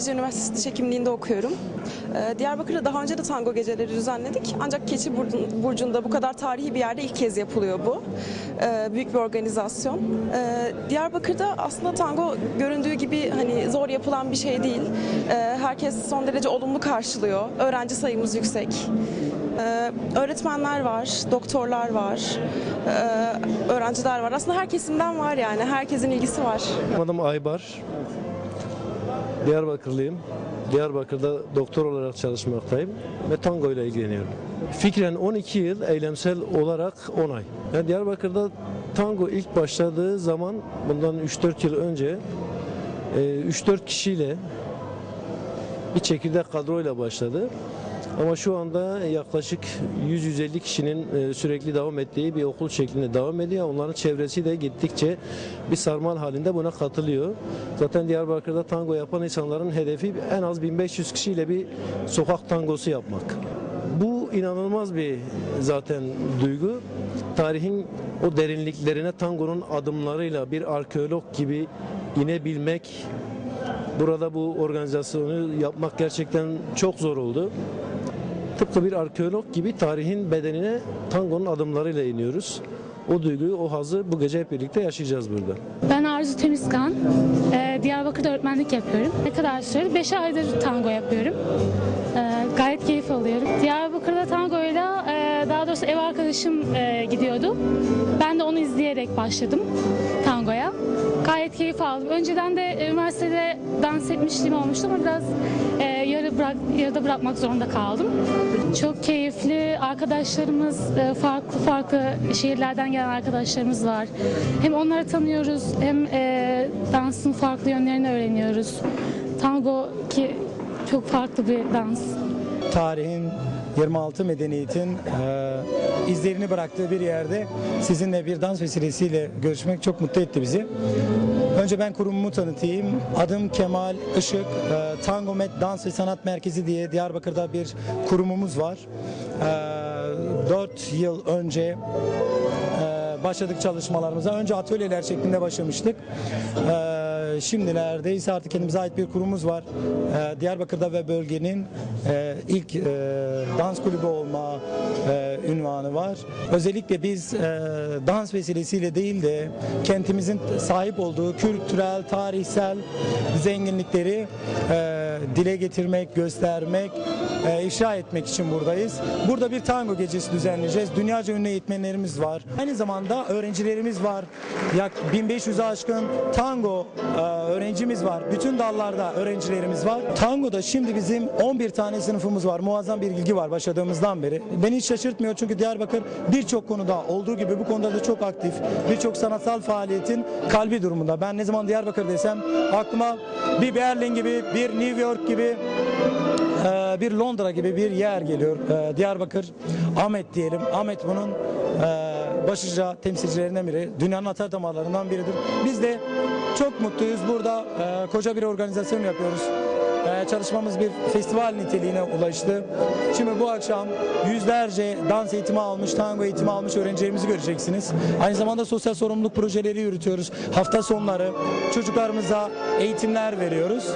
Yeditepe Üniversitesi Diş Hekimliği'nde okuyorum. Diyarbakır'da daha önce de tango geceleri düzenledik. Ancak Keçiburcu'nda bu kadar tarihi bir yerde ilk kez yapılıyor bu. Büyük bir organizasyon. Diyarbakır'da aslında tango göründüğü gibi hani zor yapılan bir şey değil. Herkes son derece olumlu karşılıyor. Öğrenci sayımız yüksek. Öğretmenler var, doktorlar var, öğrenciler var. Aslında her kesimden var yani. Herkesin ilgisi var. Adım Aybar. Diyarbakırlıyım. Diyarbakır'da doktor olarak çalışmaktayım ve tango ile ilgileniyorum. Fikren 12 yıl, eylemsel olarak 10 ay. Yani Diyarbakır'da tango ilk başladığı zaman bundan 3-4 yıl önce 3-4 kişiyle bir çekirdek kadroyla başladı. Ama şu anda yaklaşık 100-150 kişinin sürekli devam ettiği bir okul şeklinde devam ediyor. Onların çevresi de gittikçe bir sarmal halinde buna katılıyor. Zaten Diyarbakır'da tango yapan insanların hedefi en az 1500 kişiyle bir sokak tangosu yapmak. Bu inanılmaz bir zaten duygu. Tarihin o derinliklerine tangonun adımlarıyla bir arkeolog gibi inebilmek, burada bu organizasyonu yapmak gerçekten çok zor oldu. Tıpkı bir arkeolog gibi tarihin bedenine tangonun adımlarıyla iniyoruz. O duyguyu, o hazzı bu gece hep birlikte yaşayacağız burada. Ben Arzu Temizkan. Diyarbakır'da öğretmenlik yapıyorum. Ne kadar süredir? 5 aydır tango yapıyorum. Gayet keyif alıyorum. Diyarbakır'da tangoyla daha doğrusu ev arkadaşım gidiyordu. Ben de onu izleyerek başladım tangoya. Gayet keyif aldım. Önceden de üniversitede dans etmişliğim olmuştu ama biraz yarıda bırakmak zorunda kaldım. Çok keyifli. Arkadaşlarımız farklı şehirlerden gelen arkadaşlarımız var. Hem onları tanıyoruz hem dansın farklı yönlerini öğreniyoruz. Tango ki çok farklı bir dans. Tarihin 26 medeniyetin izlerini bıraktığı bir yerde sizinle bir dans vesilesiyle görüşmek çok mutlu etti bizi. Önce ben kurumumu tanıtayım. Adım Kemal Işık. Tangomet Dans ve Sanat Merkezi diye Diyarbakır'da bir kurumumuz var. 4 yıl önce başladık çalışmalarımıza. Önce atölyeler şeklinde başlamıştık. Şimdi ise artık kendimize ait bir kurumumuz var. Diyarbakır'da ve bölgenin ilk dans kulübü olma ünvanı var. Özellikle biz dans vesilesiyle değil de kentimizin sahip olduğu kültürel, tarihsel zenginlikleri dile getirmek, göstermek, ifşa etmek için buradayız. Burada bir tango gecesi düzenleyeceğiz. Dünyaca ünlü eğitmenlerimiz var. Aynı zamanda öğrencilerimiz var. Yak 1500'e aşkın tango öğrencimiz var. Bütün dallarda öğrencilerimiz var. Tango'da şimdi bizim 11 tane sınıfımız var. Muazzam bir ilgi var başladığımızdan beri. Beni hiç şaşırtmıyor çünkü Diyarbakır birçok konuda olduğu gibi bu konuda da çok aktif. Birçok sanatsal faaliyetin kalbi durumunda. Ben ne zaman Diyarbakır desem aklıma bir Berlin gibi, bir New York gibi, bir Londra gibi bir yer geliyor. Diyarbakır, Ahmet diyelim. Ahmet bunun başlıca temsilcilerinden biri. Dünyanın atar damarlarından biridir. Biz de çok mutluyuz. Burada koca bir organizasyon yapıyoruz. Çalışmamız bir festival niteliğine ulaştı. Şimdi bu akşam yüzlerce dans eğitimi almış, tango eğitimi almış öğrencilerimizi göreceksiniz. Aynı zamanda sosyal sorumluluk projeleri yürütüyoruz. Hafta sonları çocuklarımıza eğitimler veriyoruz.